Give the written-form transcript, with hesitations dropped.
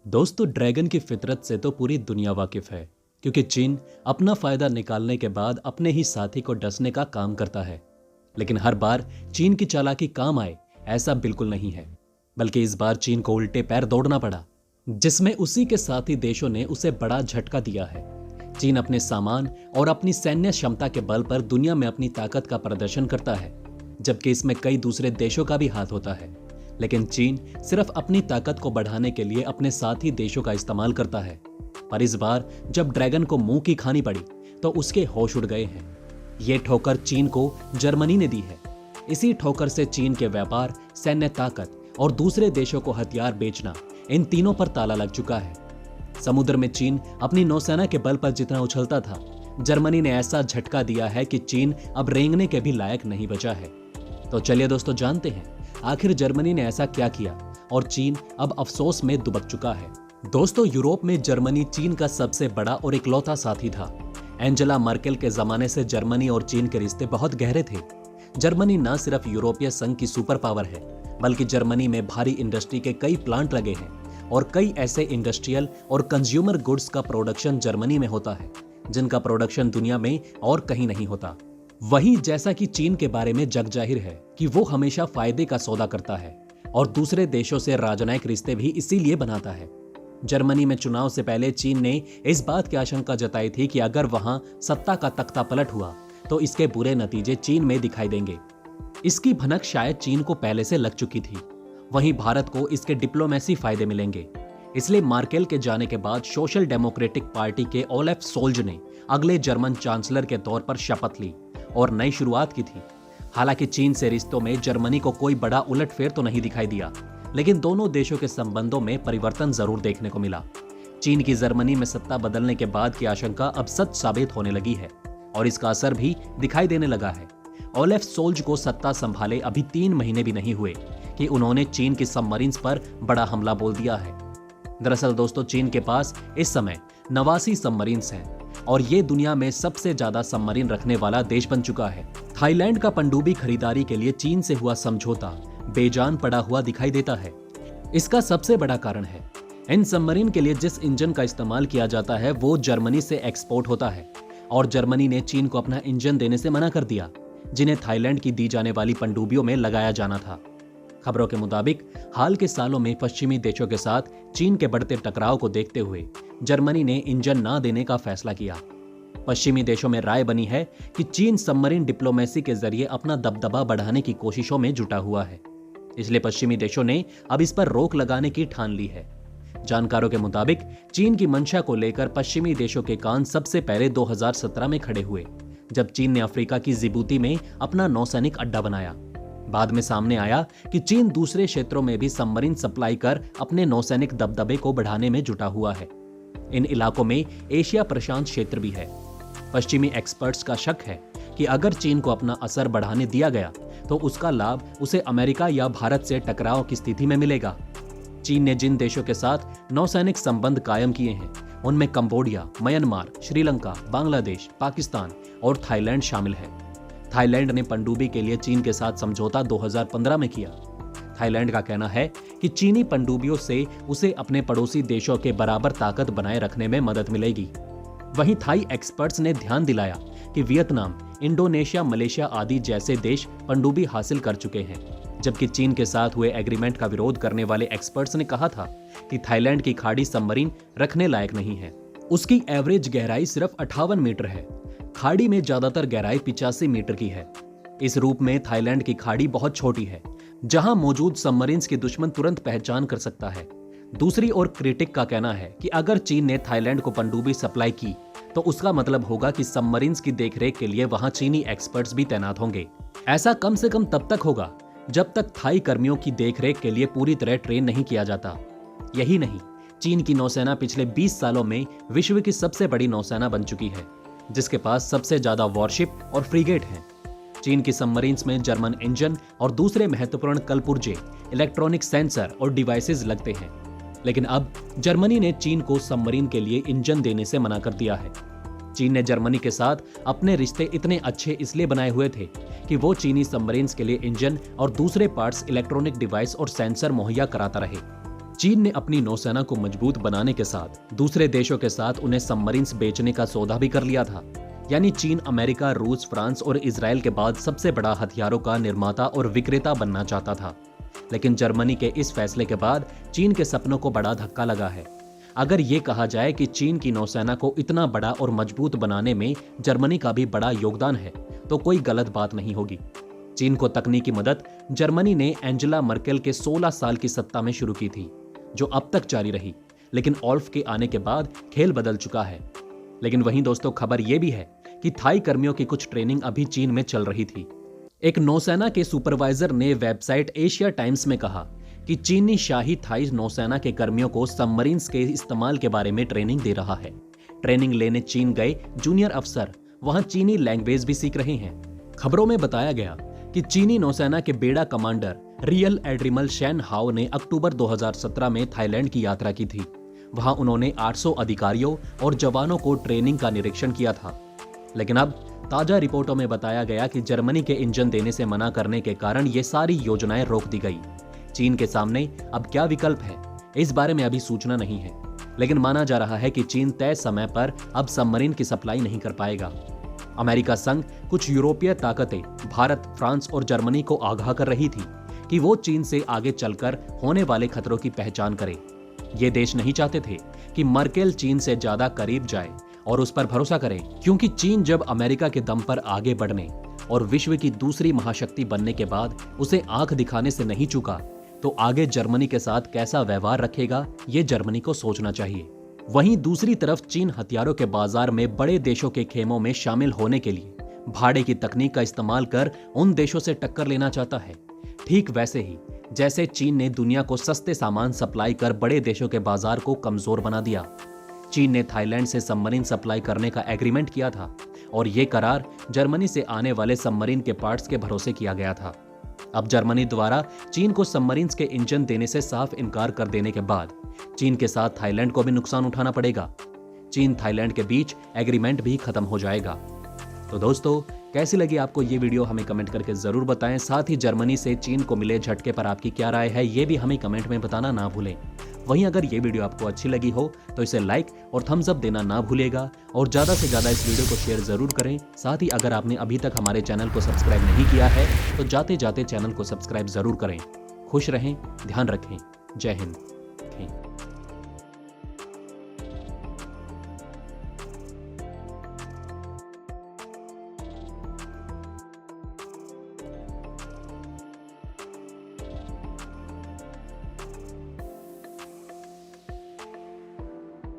दोस्तों, ड्रैगन की फितरत से तो पूरी दुनिया वाकिफ है, क्योंकि चीन अपना फायदा निकालने के बाद अपने ही साथी को डसने का काम करता है। लेकिन हर बार चीन की चालाकी काम आए, ऐसा बिल्कुल नहीं है। बल्कि इस बार चीन को उल्टे पैर दौड़ना पड़ा, जिसमें उसी के साथी देशों ने उसे बड़ा झटका दिया है। चीन अपने सामान और अपनी सैन्य क्षमता के बल पर दुनिया में अपनी ताकत का प्रदर्शन करता है, जबकि इसमें कई दूसरे देशों का भी हाथ होता है। लेकिन चीन सिर्फ अपनी ताकत को बढ़ाने के लिए अपने साथी देशों का इस्तेमाल करता है। पर इस बार जब ड्रैगन को मुंह की खानी पड़ी तो उसके होश उड़ गए हैं। ये ठोकर चीन को जर्मनी ने दी है। इसी ठोकर से चीन के व्यापार, सैन्य ताकत और दूसरे देशों को हथियार बेचना, इन तीनों पर ताला लग चुका है। समुद्र में चीन अपनी नौसेना के बल पर जितना उछलता था, जर्मनी ने ऐसा झटका दिया है कि चीन अब रेंगने के भी लायक नहीं बचा है। तो चलिए दोस्तों, जानते हैं आखिर जर्मनी ने ऐसा क्या किया और चीन अब अफसोस में दुबक चुका है। दोस्तों, यूरोप में जर्मनी चीन का सबसे बड़ा और इकलौता साथी था। एंजेला मर्केल के जमाने से जर्मनी और चीन के रिश्ते बहुत गहरे थे। जर्मनी न सिर्फ यूरोपीय संघ की सुपर पावर है, बल्कि जर्मनी में भारी इंडस्ट्री के कई प्लांट लगे हैं और कई ऐसे इंडस्ट्रियल और कंज्यूमर गुड्स का प्रोडक्शन जर्मनी में होता है, जिनका प्रोडक्शन दुनिया में और कहीं नहीं होता। वहीं जैसा कि चीन के बारे में जग जाहिर है कि वो हमेशा फायदे का सौदा करता है और दूसरे देशों से राजनयिक रिश्ते भी इसीलिए बनाता है। जर्मनी में चुनाव से पहले चीन ने इस बात की आशंका जताई थी कि अगर वहां सत्ता का तख्ता पलट हुआ तो इसके बुरे नतीजे चीन में दिखाई देंगे। इसकी भनक शायद चीन को पहले से लग चुकी थी। वहीं भारत को इसके डिप्लोमेसी फायदे मिलेंगे। इसलिए मार्केल के जाने के बाद सोशल डेमोक्रेटिक पार्टी के ओलेफ सोल्ज ने अगले जर्मन चांसलर के तौर पर शपथ ली और नई शुरुआत की थी। हालांकि चीन से रिश्तों में जर्मनी को कोई बड़ा उलटफेर तो नहीं दिखाई दिया, लेकिन दोनों देशों के संबंधों में परिवर्तन जरूर देखने को मिला। चीन की जर्मनी में सत्ता बदलने के बाद की आशंका अब सच साबित होने लगी है और इसका असर भी दिखाई देने लगा है। ओलेफ सोल्ज को सत्ता संभाले अभी 3 महीने भी नहीं हुए कि उन्होंने चीन की सबमरीन्स पर बड़ा हमला बोल दिया है। दरअसल दोस्तों, चीन के पास इस समय 89 सबमरीन्स हैं और ये दुनिया में सबसे ज्यादा सबमरीन रखने वाला देश बन चुका है। थाईलैंड का पनडुब्बी खरीदारी के लिए चीन से हुआ समझौता बेजान पड़ा हुआ दिखाई देता है। इसका सबसे बड़ा कारण है, इन सबमरीन के लिए जिस इंजन का इस्तेमाल किया जाता है वो जर्मनी से एक्सपोर्ट होता है और जर्मनी ने चीन को अपना इंजन देने से मना कर दिया, जिन्हें थाईलैंड की दी जाने वाली पनडुब्बियों में लगाया जाना था। खबरों के मुताबिक हाल के सालों में पश्चिमी देशों के साथ चीन के बढ़ते टकराव को देखते हुए जर्मनी ने इंजन ना देने का फैसला किया। पश्चिमी देशों में राय बनी है कि चीन सबमरीन डिप्लोमेसी के जरिए अपना दबदबा बढ़ाने की कोशिशों में जुटा हुआ है। इसलिए पश्चिमी देशों ने अब इस पर रोक लगाने की ठान ली है। जानकारों के मुताबिक चीन की मंशा को लेकर पश्चिमी देशों के कान सबसे पहले 2017 में खड़े हुए, जब चीन ने अफ्रीका की जिबूती में अपना नौसैनिक अड्डा बनाया। बाद में सामने आया कि चीन दूसरे क्षेत्रों में भी सबमरीन सप्लाई कर अपने नौसैनिक दबदबे को बढ़ाने में जुटा हुआ है। इन इलाकों में एशिया प्रशांत क्षेत्र भी है। पश्चिमी एक्सपर्ट्स का शक है कि अगर चीन को अपना असर बढ़ाने दिया गया तो उसका लाभ उसे अमेरिका या भारत से टकराव की स्थिति में मिलेगा। चीन ने जिन देशों के साथ नौसैनिक संबंध कायम किए हैं उनमें कंबोडिया, म्यांमार, श्रीलंका, बांग्लादेश, पाकिस्तान और थाईलैंड शामिल है। थाईलैंड ने पनडुब्बी के लिए चीन के साथ समझौता 2015 में किया। थाईलैंड का कहना है कि चीनी पनडुब्बियों से उसे अपने पड़ोसी देशों के बराबर ताकत बनाए रखने में मदद मिलेगी। वहीं थाई एक्सपर्ट्स ने ध्यान दिलाया कि वियतनाम, इंडोनेशिया, मलेशिया आदि जैसे देश पनडुब्बी हासिल कर चुके हैं, जबकि चीन के साथ हुए एग्रीमेंट का विरोध करने वाले एक्सपर्ट्स ने कहा था कि थाईलैंड की खाड़ी सबमरीन रखने लायक नहीं है। उसकी एवरेज गहराई सिर्फ 58 मीटर है। खाड़ी में ज्यादातर गहराई 85 मीटर की है। इस रूप में थाईलैंड की खाड़ी बहुत छोटी है, जहां मौजूद सबमरीन्स की दुश्मन तुरंत पहचान कर सकता है। दूसरी ओर क्रिटिक का कहना है कि अगर चीन ने थाईलैंड को पनडुब्बी सप्लाई की तो उसका मतलब होगा कि सबमरीन्स की देखरेख के लिए वहां चीनी एक्सपर्ट्स भी तैनात होंगे। ऐसा कम से कम तब तक होगा जब तक थाई कर्मियों की देखरेख के लिए पूरी तरह ट्रेन नहीं किया जाता। यही नहीं, चीन की नौसेना पिछले 20 सालों में विश्व की सबसे बड़ी नौसेना बन चुकी है, जिसके पास सबसे ज्यादा वॉरशिप और फ्रीगेट हैं। चीन की सबमरीन्स में जर्मन इंजन और दूसरे महत्वपूर्ण कलपुर्जे, इलेक्ट्रॉनिक सेंसर और डिवाइसेस लगते हैं। लेकिन अब जर्मनी ने चीन को सबमरीन के लिए इंजन देने से मना कर दिया है। चीन ने जर्मनी के साथ अपने रिश्ते इतने अच्छे इसलिए बनाए हुए थे कि वो चीनी सबमरीन्स के लिए इंजन और दूसरे पार्ट्स, इलेक्ट्रॉनिक डिवाइस और सेंसर मुहैया कराता रहे। चीन ने अपनी नौसेना को मजबूत बनाने के साथ दूसरे देशों के साथ उन्हें सबमरीन्स बेचने का सौदा भी कर लिया था। यानी चीन अमेरिका, रूस, फ्रांस और इजराइल के बाद सबसे बड़ा हथियारों का निर्माता और विक्रेता बनना चाहता था। लेकिन जर्मनी के इस फैसले के बाद चीन के सपनों को बड़ा धक्का लगा है। अगर ये कहा जाए कि चीन की नौसेना को इतना बड़ा और मजबूत बनाने में जर्मनी का भी बड़ा योगदान है, तो कोई गलत बात नहीं होगी। चीन को तकनीकी मदद जर्मनी ने एंजेला मर्केल के 16 साल की सत्ता में शुरू की थी, जो अब तक जारी रही। लेकिन ओल्फ के आने के बाद खेल बदल चुका है। लेकिन वहीं दोस्तों, खबर यह भी है कि थाई कर्मियों की कुछ ट्रेनिंग अभी चीन में चल रही थी। एक नौसेना के सुपरवाइजर ने वेबसाइट एशिया टाइम्स में कहा कि चीनी शाही थाई नौसेना के कर्मियों को सबमरीन्स के इस्तेमाल के बारे में ट्रेनिंग दे रहा है। ट्रेनिंग लेने चीन गए जूनियर अफसर वहां चीनी लैंग्वेज भी सीख रहे हैं। खबरों में बताया गया कि चीनी नौसेना के बेड़ा कमांडर रियल एडमिरल शेन हाओ ने अक्टूबर 2017 में थाईलैंड की यात्रा की थी। वहां उन्होंने 800 अधिकारियों और जवानों को ट्रेनिंग का निरीक्षण किया था। लेकिन अब ताजा रिपोर्टों में बताया गया कि जर्मनी के इंजन देने से मना करने के कारण ये सारी योजनाएं रोक दी गई। चीन के सामने अब क्या विकल्प है, इस बारे में अभी सूचना नहीं है। लेकिन माना जा रहा है कि चीन तय समय पर अब सबमरीन की सप्लाई नहीं कर पाएगा। अमेरिका संग कुछ यूरोपीय ताकतें भारत, फ्रांस और जर्मनी को आगाह कर रही थी कि वो चीन से आगे चलकर होने वाले खतरों की पहचान करें। ये देश नहीं चाहते थे कि मर्केल चीन से ज्यादा करीब जाए और उस पर भरोसा करें, क्योंकि चीन जब अमेरिका के दम पर आगे बढ़ने और विश्व की दूसरी महाशक्ति बनने के बाद उसे आंख दिखाने से नहीं चूका, तो आगे जर्मनी के साथ कैसा व्यवहार रखेगा, ये जर्मनी को सोचना चाहिए। वहीं दूसरी तरफ चीन हथियारों के बाजार में बड़े देशों के खेमों में शामिल होने के लिए भाड़े की तकनीक का इस्तेमाल कर उन देशों से टक्कर लेना चाहता है। ठीक वैसे ही जैसे चीन ने दुनिया को सस्ते सामान सप्लाई कर बड़े देशों के बाजार को कमजोर बना दिया। चीन ने थाईलैंड से सबमरीन सप्लाई करने का एग्रीमेंट किया था और यह करार जर्मनी से आने वाले सबमरीन के पार्ट्स के भरोसे किया गया था। अब जर्मनी द्वारा चीन को सबमरीन्स के इंजन देने से साफ इनकार कर देने के बाद चीन के साथ थाईलैंड को भी नुकसान उठाना पड़ेगा। चीन थाईलैंड के बीच एग्रीमेंट भी खत्म हो जाएगा। तो दोस्तों, कैसी लगी आपको ये वीडियो, हमें कमेंट करके जरूर बताएं। साथ ही जर्मनी से चीन को मिले झटके पर आपकी क्या राय है, ये भी हमें कमेंट में बताना ना भूलें। वहीं अगर ये वीडियो आपको अच्छी लगी हो तो इसे लाइक और थम्स अप देना ना भूलिएगा और ज्यादा से ज्यादा इस वीडियो को शेयर जरूर करें। साथ ही अगर आपने अभी तक हमारे चैनल को सब्सक्राइब नहीं किया है तो जाते जाते चैनल को सब्सक्राइब जरूर करें। खुश रहें, ध्यान रखें। जय हिंद।